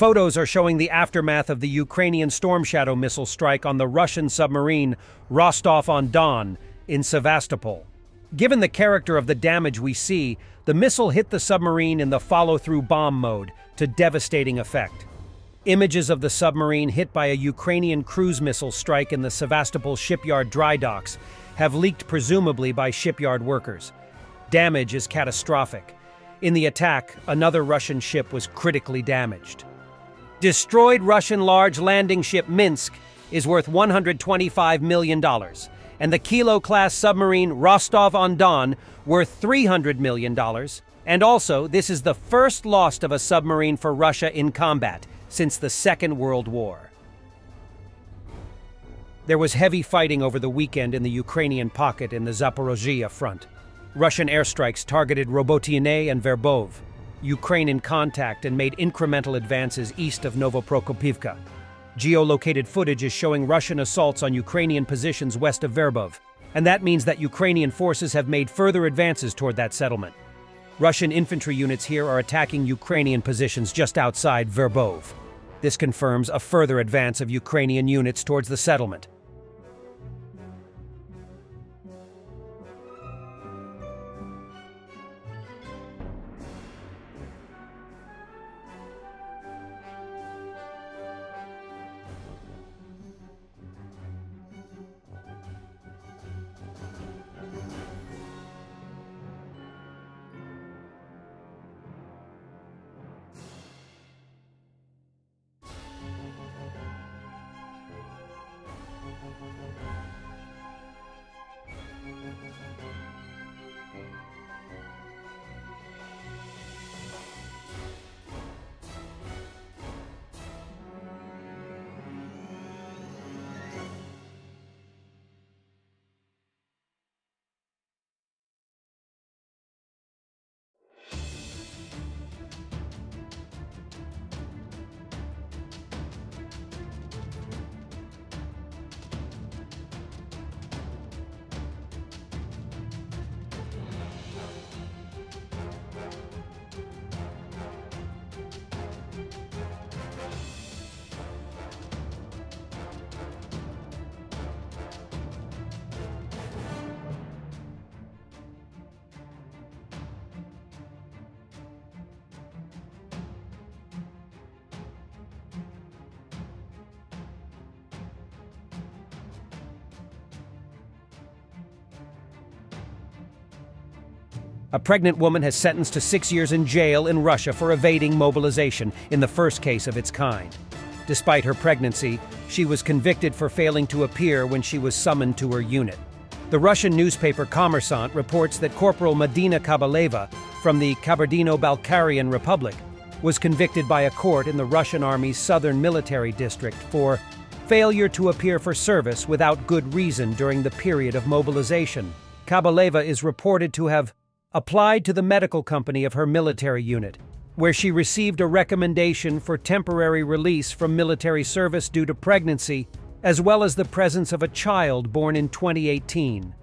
Photos are showing the aftermath of the Ukrainian Storm Shadow missile strike on the Russian submarine Rostov-on-Don in Sevastopol. Given the character of the damage we see, the missile hit the submarine in the follow-through bomb mode to devastating effect. Images of the submarine hit by a Ukrainian cruise missile strike in the Sevastopol shipyard dry docks have leaked presumably by shipyard workers. Damage is catastrophic. In the attack, another Russian ship was critically damaged. Destroyed Russian large landing ship Minsk is worth $125 million, and the Kilo-class submarine Rostov-on-Don worth $300 million. And also, this is the first loss of a submarine for Russia in combat since the Second World War. There was heavy fighting over the weekend in the Ukrainian pocket in the Zaporozhye front. Russian airstrikes targeted Robotyne and Verbov. Ukraine in contact and made incremental advances east of Novoprokopivka. Geolocated footage is showing Russian assaults on Ukrainian positions west of Verbov, and that means that Ukrainian forces have made further advances toward that settlement. Russian infantry units here are attacking Ukrainian positions just outside Verbov. This confirms a further advance of Ukrainian units towards the settlement. A pregnant woman has sentenced to 6 years in jail in Russia for evading mobilization in the first case of its kind. Despite her pregnancy, she was convicted for failing to appear when she was summoned to her unit. The Russian newspaper Kommersant reports that Corporal Madina Kabaleva from the Kabardino-Balkarian Republic was convicted by a court in the Russian Army's Southern Military District for failure to appear for service without good reason during the period of mobilization. Kabaleva is reported to have applied to the medical company of her military unit, where she received a recommendation for temporary release from military service due to pregnancy, as well as the presence of a child born in 2018.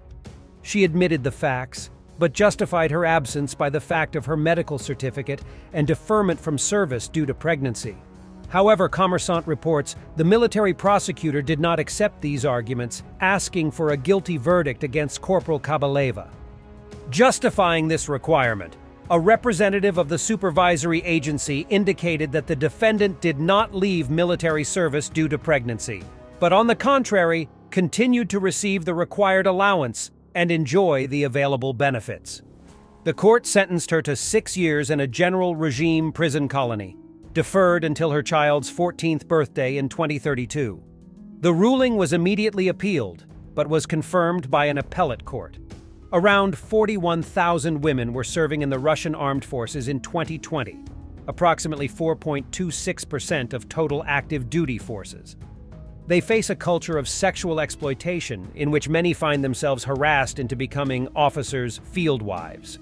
She admitted the facts, but justified her absence by the fact of her medical certificate and deferment from service due to pregnancy. However, Kommersant reports the military prosecutor did not accept these arguments, asking for a guilty verdict against Corporal Kabaleva. Justifying this requirement, a representative of the supervisory agency indicated that the defendant did not leave military service due to pregnancy, but on the contrary, continued to receive the required allowance and enjoy the available benefits. The court sentenced her to 6 years in a general regime prison colony, deferred until her child's 14th birthday in 2032. The ruling was immediately appealed, but was confirmed by an appellate court. Around 41,000 women were serving in the Russian armed forces in 2020, approximately 4.26% of total active duty forces. They face a culture of sexual exploitation in which many find themselves harassed into becoming officers' field wives.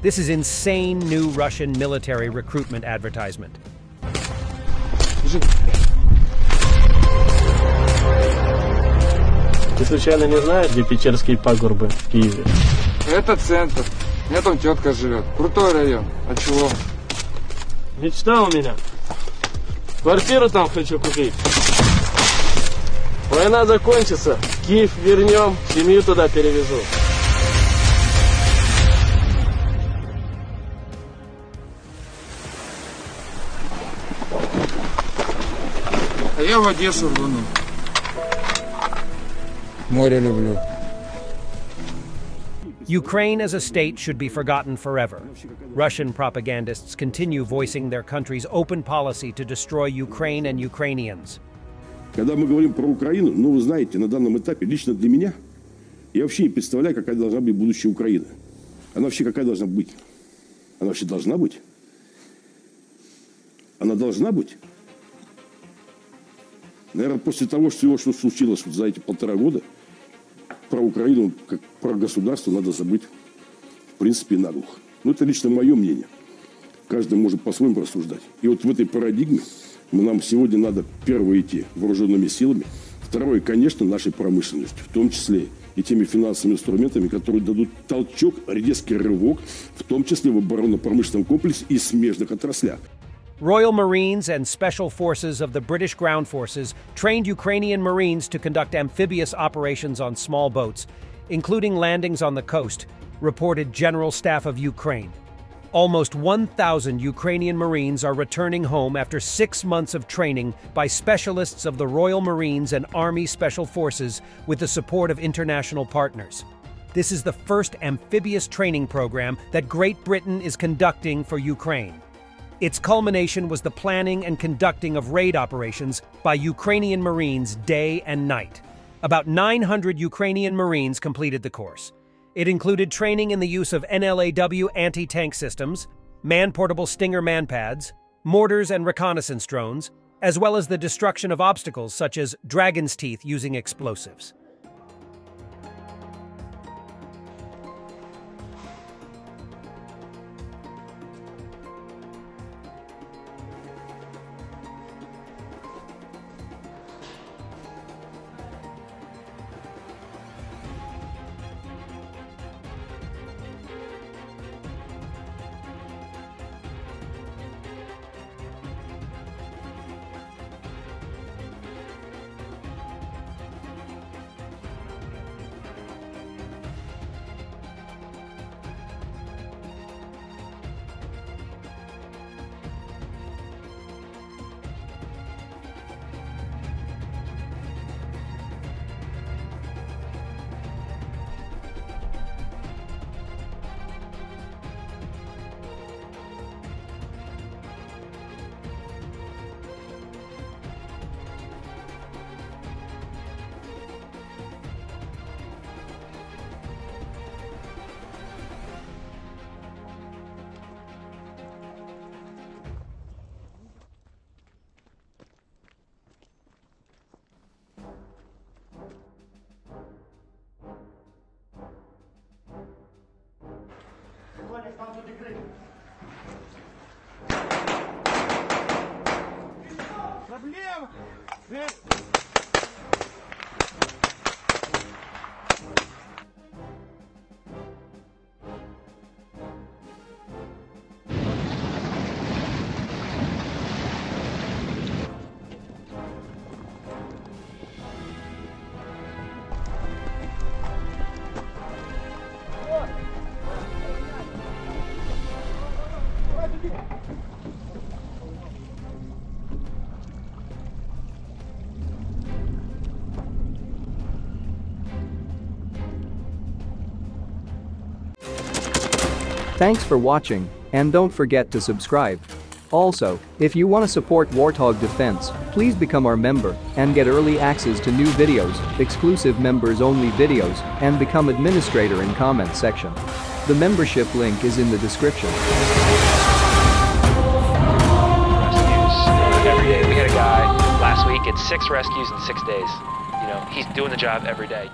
This is insane new Russian military recruitment advertisement. Ты случайно не знаешь, где Печерские пагорбы в Киеве? Это центр. У меня там тетка живет. Крутой район. А чего? Мечта у меня. Квартиру там хочу купить. Война закончится, Киев вернем, семью туда перевезу. А я в Одессу рвану. Море люблю. Ukraine as a state should be forgotten forever. Russian propagandists continue voicing their country's open policy to destroy Ukraine and Ukrainians. Когда мы говорим про Украину, ну, вы знаете, на данном этапе, лично для меня, я вообще не представляю, какая должна быть будущее Украины. Она вообще какая должна быть? Она вообще должна быть? Она должна быть? Наверное, после того, что случилось вот за эти 1,5 года, про Украину, как про государство, надо забыть, в принципе, наглухо. Ну, это лично мое мнение. Каждый может по-своему рассуждать. И вот в этой парадигме нам сегодня надо, первое, идти вооруженными силами. Второе, конечно, нашей промышленностью, в том числе и теми финансовыми инструментами, которые дадут толчок, резкий рывок, в том числе в оборонно-промышленном комплексе и смежных отраслях. Royal Marines and Special Forces of the British Ground Forces trained Ukrainian Marines to conduct amphibious operations on small boats, including landings on the coast, reported General Staff of Ukraine. Almost 1,000 Ukrainian Marines are returning home after 6 months of training by specialists of the Royal Marines and Army Special Forces with the support of international partners. This is the first amphibious training program that Great Britain is conducting for Ukraine. Its culmination was the planning and conducting of raid operations by Ukrainian Marines day and night. About 900 Ukrainian Marines completed the course. It included training in the use of NLAW anti-tank systems, man-portable Stinger manpads, mortars and reconnaissance drones, as well as the destruction of obstacles such as dragon's teeth using explosives. Проблема! Thanks for watching, and don't forget to subscribe. Also, if you want to support Warthog Defense, please become our member and get early access to new videos, exclusive members-only videos, and become administrator in comment section. The membership link is in the description. Rescues every day. We had a guy last week, it's 6 rescues in 6 days. You know, he's doing the job every day.